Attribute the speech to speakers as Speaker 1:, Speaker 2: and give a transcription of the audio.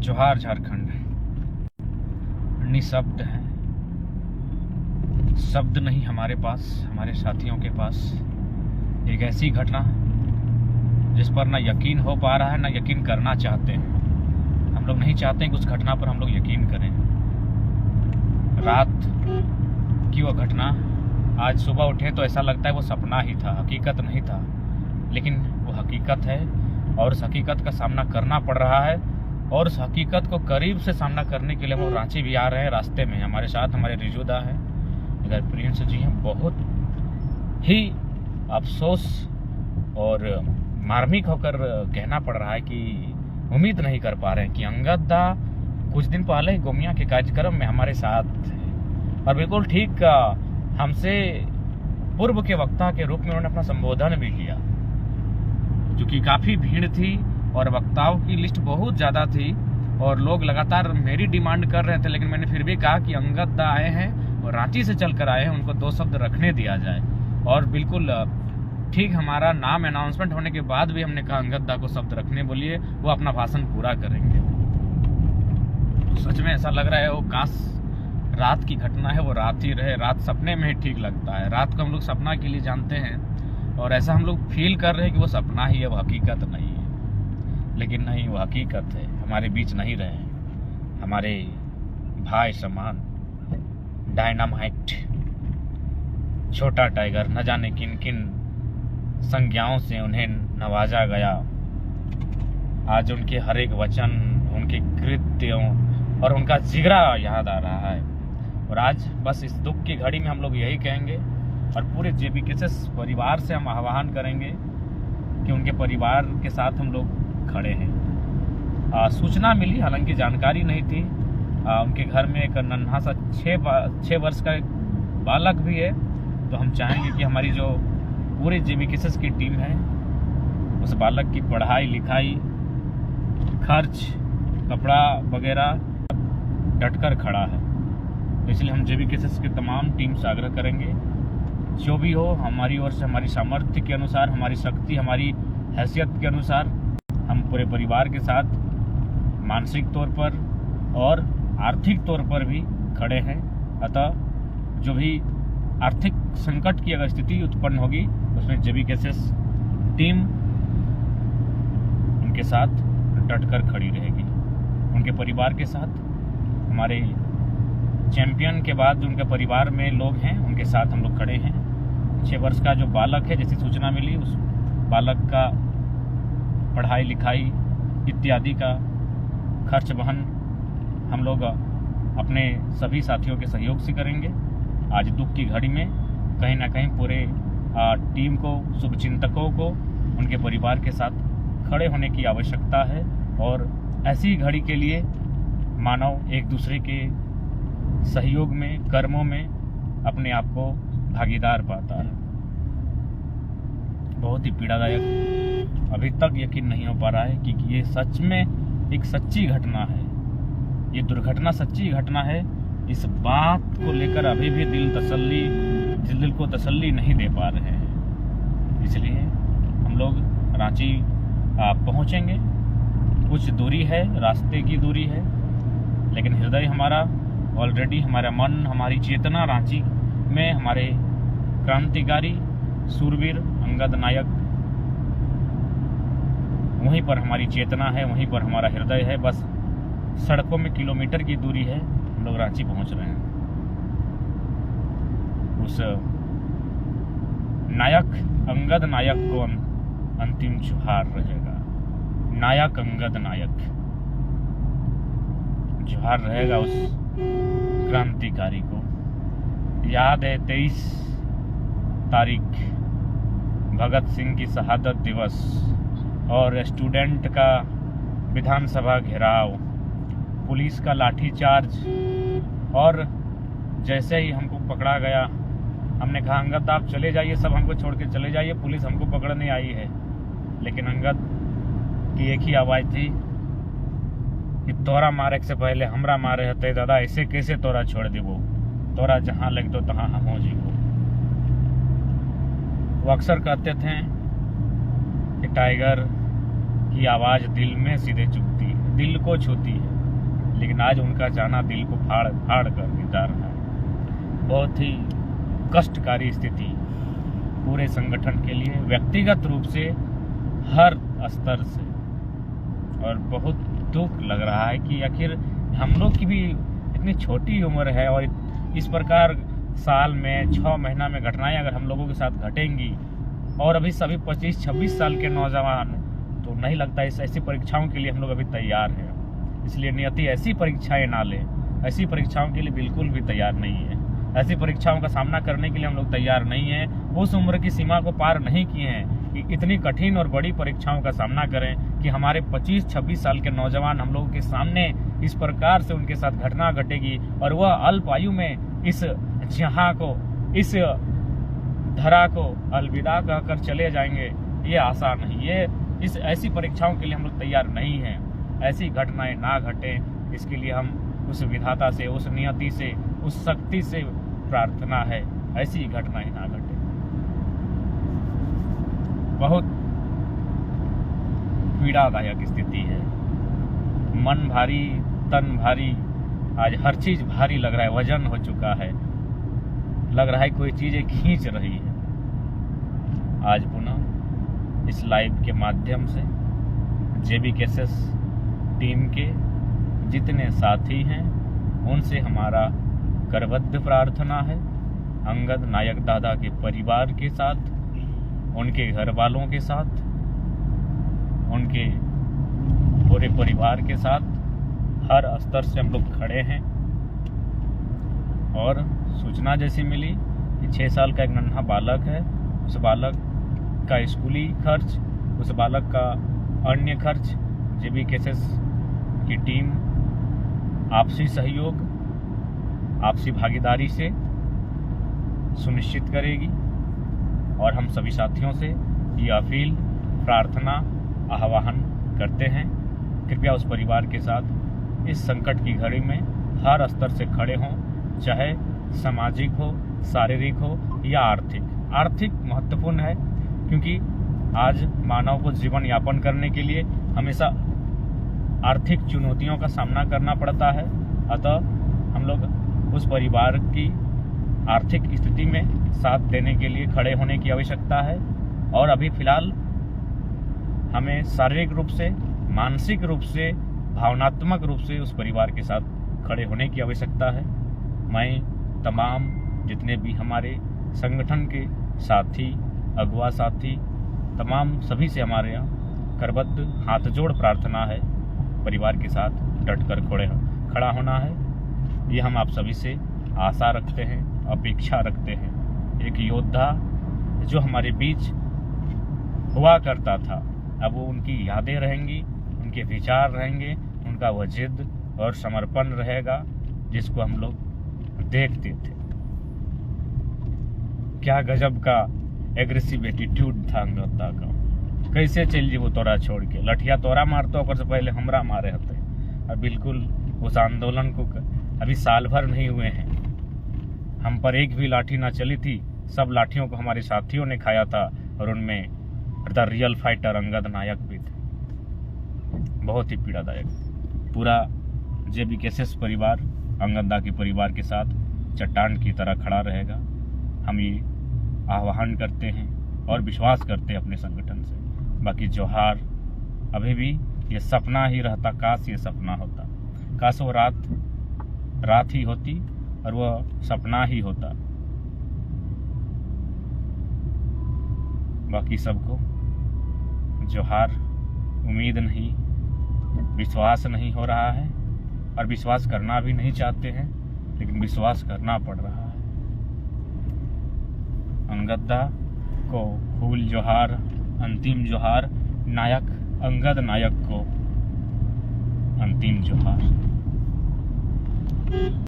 Speaker 1: जोहार झारखंड। निशब्द है, शब्द नहीं हमारे पास, हमारे साथियों के पास। एक ऐसी घटना जिस पर ना यकीन हो पा रहा है, ना यकीन करना चाहते हैं। हम लोग नहीं चाहते कि उस घटना पर हम लोग यकीन करें। रात की वो घटना, आज सुबह उठे तो ऐसा लगता है वो सपना ही था, हकीकत नहीं था। लेकिन वो हकीकत है और उस हकीकत का सामना करना पड़ रहा है। और उस हकीकत को करीब से सामना करने के लिए वो रांची भी आ रहे हैं। रास्ते में हमारे साथ हमारे रिजुदा हैं, इधर प्रिंस जी हैं। बहुत ही अफसोस और मार्मिक होकर कहना पड़ रहा है कि उम्मीद नहीं कर पा रहे हैं कि अंगद दा कुछ दिन पहले ही गोमिया के कार्यक्रम में हमारे साथ थे और बिल्कुल ठीक हमसे पूर्व के वक्ता के रूप में उन्होंने अपना संबोधन भी किया, जो कि काफ़ी भीड़ थी और वक्ताओं की लिस्ट बहुत ज़्यादा थी और लोग लगातार मेरी डिमांड कर रहे थे। लेकिन मैंने फिर भी कहा कि अंगद दा आए हैं और रांची से चल कर आए हैं, उनको दो शब्द रखने दिया जाए। और बिल्कुल ठीक हमारा नाम अनाउंसमेंट होने के बाद भी हमने कहा अंगद दा को शब्द रखने बोलिए, वो अपना भाषण पूरा करेंगे। तो सच में ऐसा लग रहा है वो काश रात की घटना है, वो रात ही रहे। रात सपने में ही ठीक लगता है। रात को हम लोग सपना के लिए जानते हैं और ऐसा हम लोग फील कर रहे हैं कि वो सपना ही है, वो हकीकत नहीं है। लेकिन नहीं, वो हकीकत है। हमारे बीच नहीं रहे, हमारे भाई समान डायनामाइट, छोटा टाइगर, न जाने किन किन संज्ञाओं से उन्हें नवाजा गया। आज उनके हर एक वचन, उनके कृत्यों और उनका जिगरा याद आ रहा है। और आज बस इस दुख की घड़ी में हम लोग यही कहेंगे और पूरे जेबीकेएस परिवार से हम आह्वान करेंगे कि उनके परिवार के साथ हम लोग खड़े हैं। सूचना मिली, हालांकि जानकारी नहीं थी। उनके घर में एक नन्हा सा 6 वर्ष का एक बालक भी है। तो हम चाहेंगे कि हमारी जो पूरी जेबीकेएस की टीम है उस बालक की पढ़ाई लिखाई, खर्च, कपड़ा वगैरह डटकर खड़ा है। तो इसलिए हम जेबीकेएस की तमाम टीम से आग्रह करेंगे, जो भी हो हमारी ओर से, हमारी सामर्थ्य के अनुसार, हमारी शक्ति, हमारी हैसियत के अनुसार हम पूरे परिवार के साथ मानसिक तौर पर और आर्थिक तौर पर भी खड़े हैं। अतः जो भी आर्थिक संकट की अगर स्थिति उत्पन्न होगी उसमें जेबीकेएस टीम उनके साथ डटकर खड़ी रहेगी। उनके परिवार के साथ, हमारे चैंपियन के बाद जो उनके परिवार में लोग हैं उनके साथ हम लोग खड़े हैं। 6 वर्ष का जो बालक है, जैसी सूचना मिली, उस बालक का पढ़ाई लिखाई इत्यादि का खर्च वहन हम लोग अपने सभी साथियों के सहयोग से करेंगे। आज दुख की घड़ी में कहीं ना कहीं पूरे टीम को, शुभचिंतकों को उनके परिवार के साथ खड़े होने की आवश्यकता है। और ऐसी घड़ी के लिए मानव एक दूसरे के सहयोग में, कर्मों में अपने आप को भागीदार पाता है। बहुत ही पीड़ादायक, अभी तक यकीन नहीं हो पा रहा है कि ये सच में एक सच्ची घटना है। ये दुर्घटना सच्ची घटना है। इस बात को लेकर अभी भी दिल को तसल्ली नहीं दे पा रहे हैं। इसलिए हम लोग रांची पहुंचेंगे। कुछ दूरी है, रास्ते की दूरी है, लेकिन हृदय हमारा ऑलरेडी, हमारा मन, हमारी चेतना रांची में हमारे क्रांतिकारी सूरवीर अंगद नायक, वहीं पर हमारी चेतना है, वहीं पर हमारा हृदय है। बस सड़कों में किलोमीटर की दूरी है, हम लोग रांची पहुंच रहे हैं। उस नायक अंगद नायक को अंतिम जोहार रहेगा। नायक अंगद नायक जोहार रहेगा उस क्रांतिकारी को। याद है 23 तारीख भगत सिंह की शहादत दिवस और स्टूडेंट का विधानसभा घेराव, पुलिस का लाठीचार्ज। और जैसे ही हमको पकड़ा गया, हमने कहा अंगद आप चले जाइए, सब हमको छोड़ के चले जाइए, पुलिस हमको पकड़ने आई है। लेकिन अंगद की एक ही आवाज़ थी कि तोरा मारे से पहले हमरा मारे हते दादा, ऐसे कैसे तोरा छोड़ देबो, तोरा जहाँ लग दो तहाँ हम हो जीवो। वो अक्सर कहते थे कि टाइगर की आवाज़ दिल में सीधे चुभती है। दिल को छूती है, लेकिन आज उनका जाना दिल को फाड़ फाड़ कर देता रहा है। बहुत ही कष्टकारी स्थिति पूरे संगठन के लिए, व्यक्तिगत रूप से, हर स्तर से। और बहुत दुख लग रहा है कि आखिर हम लोग की भी इतनी छोटी उम्र है और इस प्रकार साल में 6 महीना में घटनाएं अगर हम लोगों के साथ घटेंगी, और अभी सभी 25-26 साल के नौजवान, तो नहीं लगता इस ऐसी परीक्षाओं के लिए हम लोग अभी तैयार हैं। इसलिए नियति ऐसी परीक्षाएं ना ले, ऐसी परीक्षाओं के लिए बिल्कुल भी तैयार नहीं है। ऐसी परीक्षाओं का सामना करने के लिए हम लोग तैयार नहीं हैं। उस उम्र की सीमा को पार नहीं किए हैं कि इतनी कठिन और बड़ी परीक्षाओं का सामना करें कि हमारे 25-26 साल के नौजवान हम लोगों के सामने इस प्रकार से उनके साथ घटना घटेगी और वह अल्प आयु में इस जहां को, इस धरा को अलविदा कहकर चले जाएंगे। ये आशा नहीं, ये इस ऐसी परीक्षाओं के लिए हम लोग तैयार नहीं हैं। ऐसी घटनाएं ना घटे, इसके लिए हम उस विधाता से, उस नियति से, उस शक्ति से प्रार्थना है ऐसी घटनाएं ना घटे। बहुत पीड़ादायक स्थिति है, मन भारी, तन भारी, आज हर चीज भारी लग रहा है, वजन हो चुका है, लग रहा है कोई चीजें खींच रही है। आज पुनः इस लाइव के माध्यम से जेबी केसेस टीम के जितने साथी हैं उनसे हमारा करबद्ध प्रार्थना है, अंगद नायक दादा के परिवार के साथ, उनके घर वालों के साथ, उनके पूरे परिवार के साथ हर स्तर से हम लोग खड़े हैं। और सूचना जैसी मिली कि 6 साल का एक नन्हा बालक है, उस बालक का स्कूली खर्च, उस बालक का अन्य खर्च जेबी केसेस की टीम आपसी सहयोग, आपसी भागीदारी से सुनिश्चित करेगी। और हम सभी साथियों से ये अपील, प्रार्थना, आह्वान करते हैं, कृपया उस परिवार के साथ इस संकट की घड़ी में हर स्तर से खड़े हों, चाहे सामाजिक हो, शारीरिक हो या आर्थिक। आर्थिक महत्वपूर्ण है क्योंकि आज मानव को जीवन यापन करने के लिए हमेशा आर्थिक चुनौतियों का सामना करना पड़ता है। अतः हम लोग उस परिवार की आर्थिक स्थिति में साथ देने के लिए खड़े होने की आवश्यकता है। और अभी फिलहाल हमें शारीरिक रूप से, मानसिक रूप से, भावनात्मक रूप से उस परिवार के साथ खड़े होने की आवश्यकता है। मैं तमाम जितने भी हमारे संगठन के साथी, अगुआ साथी, तमाम सभी से हमारे यहाँ करबद्ध हाथ जोड़ प्रार्थना है, परिवार के साथ डटकर खड़ा होना है। ये हम आप सभी से आशा रखते हैं, अपेक्षा रखते हैं। एक योद्धा जो हमारे बीच हुआ करता था, अब वो उनकी यादें रहेंगी, उनके विचार रहेंगे, उनका वह जिद और समर्पण रहेगा जिसको हम लोग देखते थे। क्या गजब का एग्रेसिव एटीट्यूड था अंगदा का। कैसे चल जी वो तोरा छोड़ के, लठिया तोरा मारतो ओकर से पहले हमरा मारे हते। अब बिल्कुल उस आंदोलन को अभी साल भर नहीं हुए हैं, हम पर एक भी लाठी ना चली थी। सब लाठियों को हमारे साथियों ने खाया था और उनमें द रियल फाइटर अंगद नायक भी थे। बहुत ही पीड़ादायक। पूरा जेबी केसेस परिवार अंगदा के परिवार के साथ चट्टान की तरह खड़ा रहेगा। हम ये आह्वान करते हैं और विश्वास करते हैं अपने संगठन से। बाकी जोहार, अभी भी ये सपना ही रहता, काश ये सपना होता, काश वो रात ही होती और वह सपना ही होता। बाकी सबको जोहार। उम्मीद नहीं, विश्वास नहीं हो रहा है और विश्वास करना भी नहीं चाहते हैं, लेकिन विश्वास करना पड़ रहा है। अंगदा को फूल जोहार, अंतिम जोहार। नायक अंगद नायक को अंतिम जोहार।